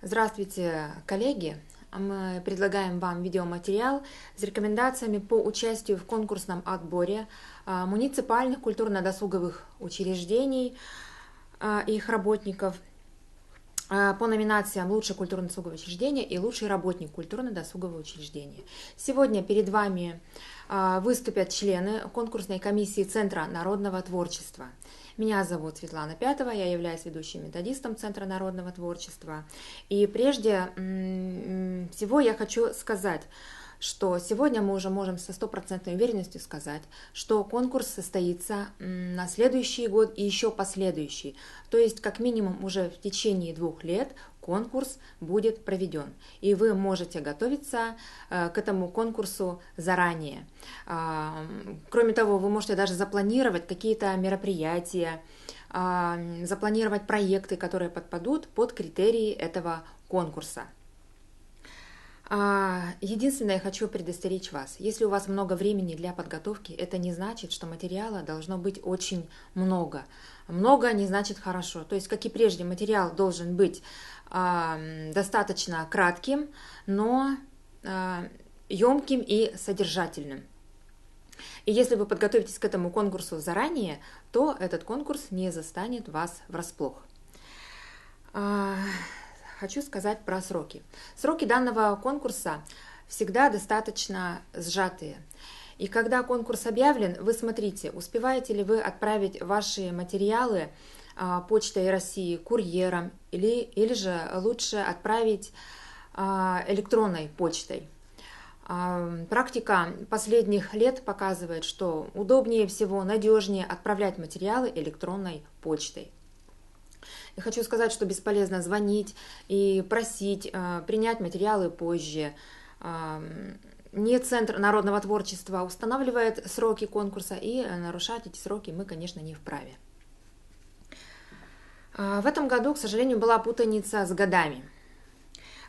Здравствуйте, коллеги! Мы предлагаем вам видеоматериал с рекомендациями по участию в конкурсном отборе муниципальных культурно-досуговых учреждений и их работников по номинациям «Лучшее культурно-досуговое учреждение» и «Лучший работник культурно-досугового учреждения». Сегодня перед вами выступят члены конкурсной комиссии Центра народного творчества. Меня зовут Светлана Пятова, я являюсь ведущим методистом Центра народного творчества. И прежде всего я хочу сказать, что сегодня мы уже можем со стопроцентной уверенностью сказать, что конкурс состоится на следующий год и еще последующий. То есть как минимум уже в течение 2 лет конкурс будет проведен. И вы можете готовиться к этому конкурсу заранее. Кроме того, вы можете даже запланировать какие-то мероприятия, запланировать проекты, которые подпадут под критерии этого конкурса. Единственное, я хочу предостеречь вас. Если у вас много времени для подготовки, это не значит, что материала должно быть очень много. Много не значит хорошо. То есть, как и прежде, материал должен быть достаточно кратким, но емким и содержательным. И если вы подготовитесь к этому конкурсу заранее, то этот конкурс не застанет вас врасплох. Хочу сказать про сроки. Сроки данного конкурса всегда достаточно сжатые. И когда конкурс объявлен, вы смотрите, успеваете ли вы отправить ваши материалы почтой России, курьером, или же лучше отправить электронной почтой. Практика последних лет показывает, что удобнее всего, надежнее отправлять материалы электронной почтой. Я хочу сказать, что бесполезно звонить и просить принять материалы позже. Не Центр народного творчества устанавливает сроки конкурса, и нарушать эти сроки мы, конечно, не вправе. В этом году, к сожалению, была путаница с годами.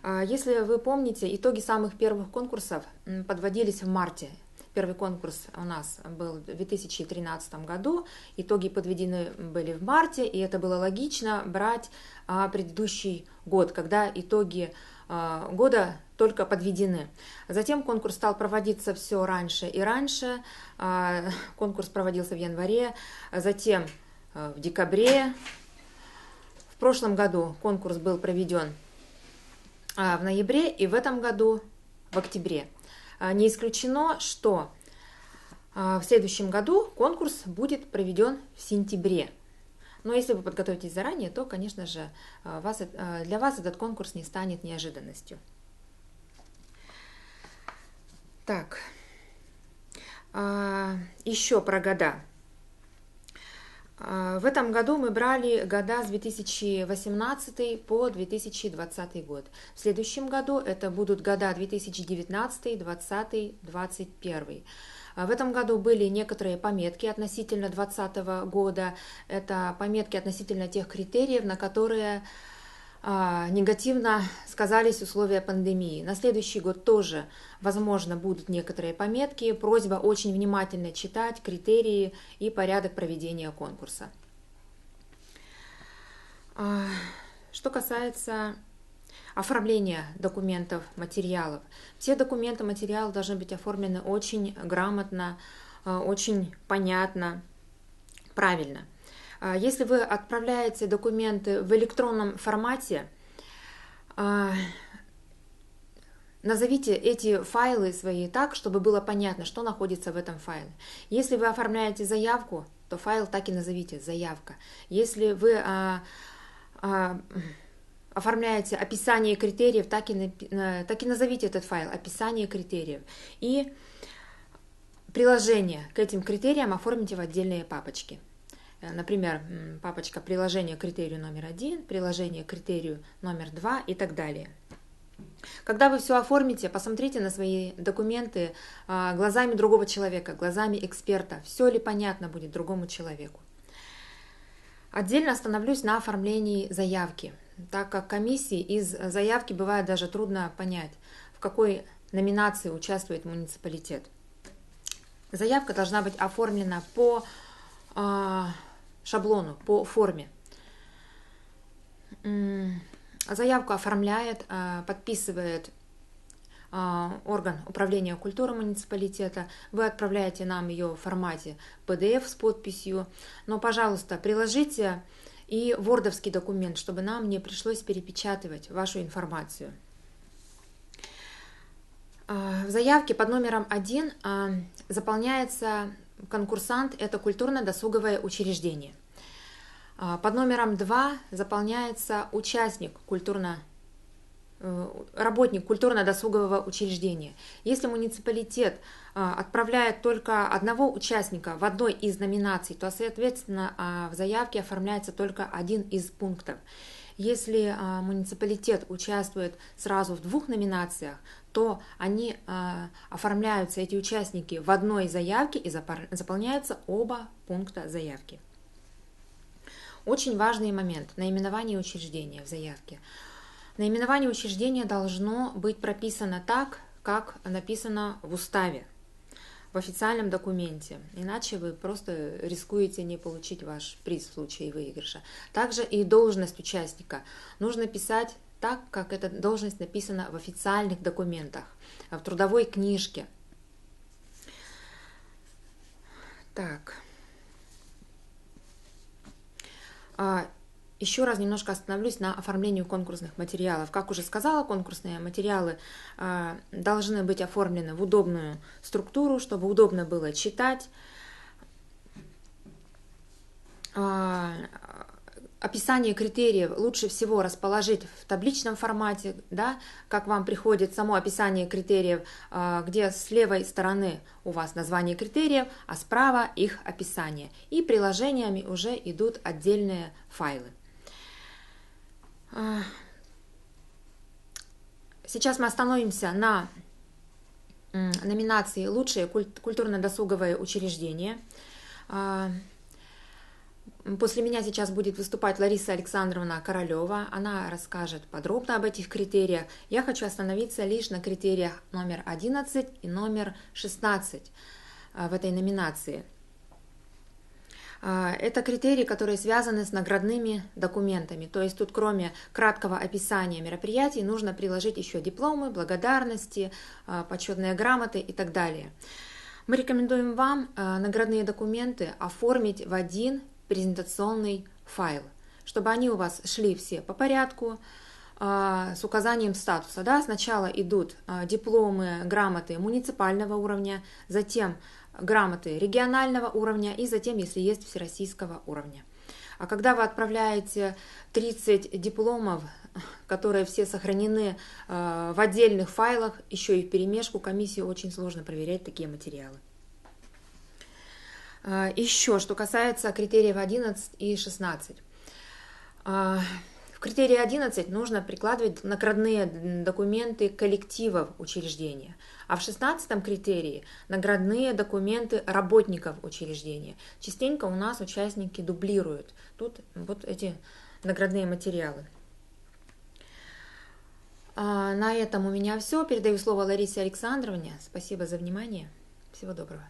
Если вы помните, итоги самых первых конкурсов подводились в марте. Первый конкурс у нас был в 2013 году, итоги подведены были в марте, и это было логично брать предыдущий год, когда итоги года только подведены. Затем конкурс стал проводиться все раньше и раньше, конкурс проводился в январе, затем в декабре. В прошлом году конкурс был проведен в ноябре, и в этом году в октябре. Не исключено, что в следующем году конкурс будет проведен в сентябре. Но если вы подготовитесь заранее, то, конечно же, для вас этот конкурс не станет неожиданностью. Так, еще про года. В этом году мы брали года с 2018 по 2020 год. В следующем году это будут года 2019, 2020, 2021. В этом году были некоторые пометки относительно 2020 года. Это пометки относительно тех критериев, на которые негативно сказались условия пандемии. На следующий год тоже, возможно, будут некоторые пометки. Просьба очень внимательно читать критерии и порядок проведения конкурса. Что касается оформления документов, материалов. Все документы, материалы должны быть оформлены очень грамотно, очень понятно, правильно. Если вы отправляете документы в электронном формате, назовите эти файлы свои так, чтобы было понятно, что находится в этом файле. Если вы оформляете заявку, то файл так и назовите «заявка». Если вы оформляете описание критериев, так и назовите этот файл «описание критериев». И приложение к этим критериям оформите в отдельные папочки. Например, папочка «Приложение к критерию номер 1», «Приложение к критерию номер 2» и так далее. Когда вы все оформите, посмотрите на свои документы глазами другого человека, глазами эксперта. Все ли понятно будет другому человеку. Отдельно остановлюсь на оформлении заявки, так как комиссии из заявки бывает даже трудно понять, в какой номинации участвует муниципалитет. Заявка должна быть оформлена по шаблону, по форме. Заявку оформляет, подписывает орган управления культуры муниципалитета. Вы отправляете нам ее в формате PDF с подписью. Но, пожалуйста, приложите и вордовский документ, чтобы нам не пришлось перепечатывать вашу информацию. В заявке под номером 1 заполняется конкурсант, это культурно-досуговое учреждение. Под номером 2 заполняется участник, работник культурно-досугового учреждения. Если муниципалитет отправляет только одного участника в одной из номинаций, то, соответственно, в заявке оформляется только один из пунктов. Если муниципалитет участвует сразу в 2 номинациях, то они оформляются, эти участники, в одной заявке и заполняются оба пункта заявки. Очень важный момент – наименование учреждения в заявке. Наименование учреждения должно быть прописано так, как написано в уставе, в официальном документе, иначе вы просто рискуете не получить ваш приз в случае выигрыша. Также и должность участника нужно писать так, как эта должность написана в официальных документах, в трудовой книжке. Так. Еще раз немножко остановлюсь на оформлении конкурсных материалов. Как уже сказала, конкурсные материалы должны быть оформлены в удобную структуру, чтобы удобно было читать. Описание критериев лучше всего расположить в табличном формате, да, как вам приходит само описание критериев, где с левой стороны у вас название критериев, а справа их описание. И приложениями уже идут отдельные файлы. Сейчас мы остановимся на номинации «Лучшее культурно-досуговое учреждение». После меня сейчас будет выступать Лариса Александровна Королева. Она расскажет подробно об этих критериях. Я хочу остановиться лишь на критериях номер 11 и номер 16 в этой номинации. Это критерии, которые связаны с наградными документами. То есть тут кроме краткого описания мероприятий нужно приложить еще дипломы, благодарности, почетные грамоты и так далее. Мы рекомендуем вам наградные документы оформить в один презентационный файл, чтобы они у вас шли все по порядку, с указанием статуса. Да? Сначала идут дипломы, грамоты муниципального уровня, затем грамоты регионального уровня и затем, если есть, всероссийского уровня. А когда вы отправляете 30 дипломов, которые все сохранены в отдельных файлах, еще и вперемешку, комиссии очень сложно проверять такие материалы. Еще, что касается критериев 11 и 16. В критерии 11 нужно прикладывать наградные документы коллективов учреждения, а в 16 критерии наградные документы работников учреждения. Частенько у нас участники дублируют тут вот эти наградные материалы. На этом у меня все. Передаю слово Ларисе Александровне. Спасибо за внимание. Всего доброго.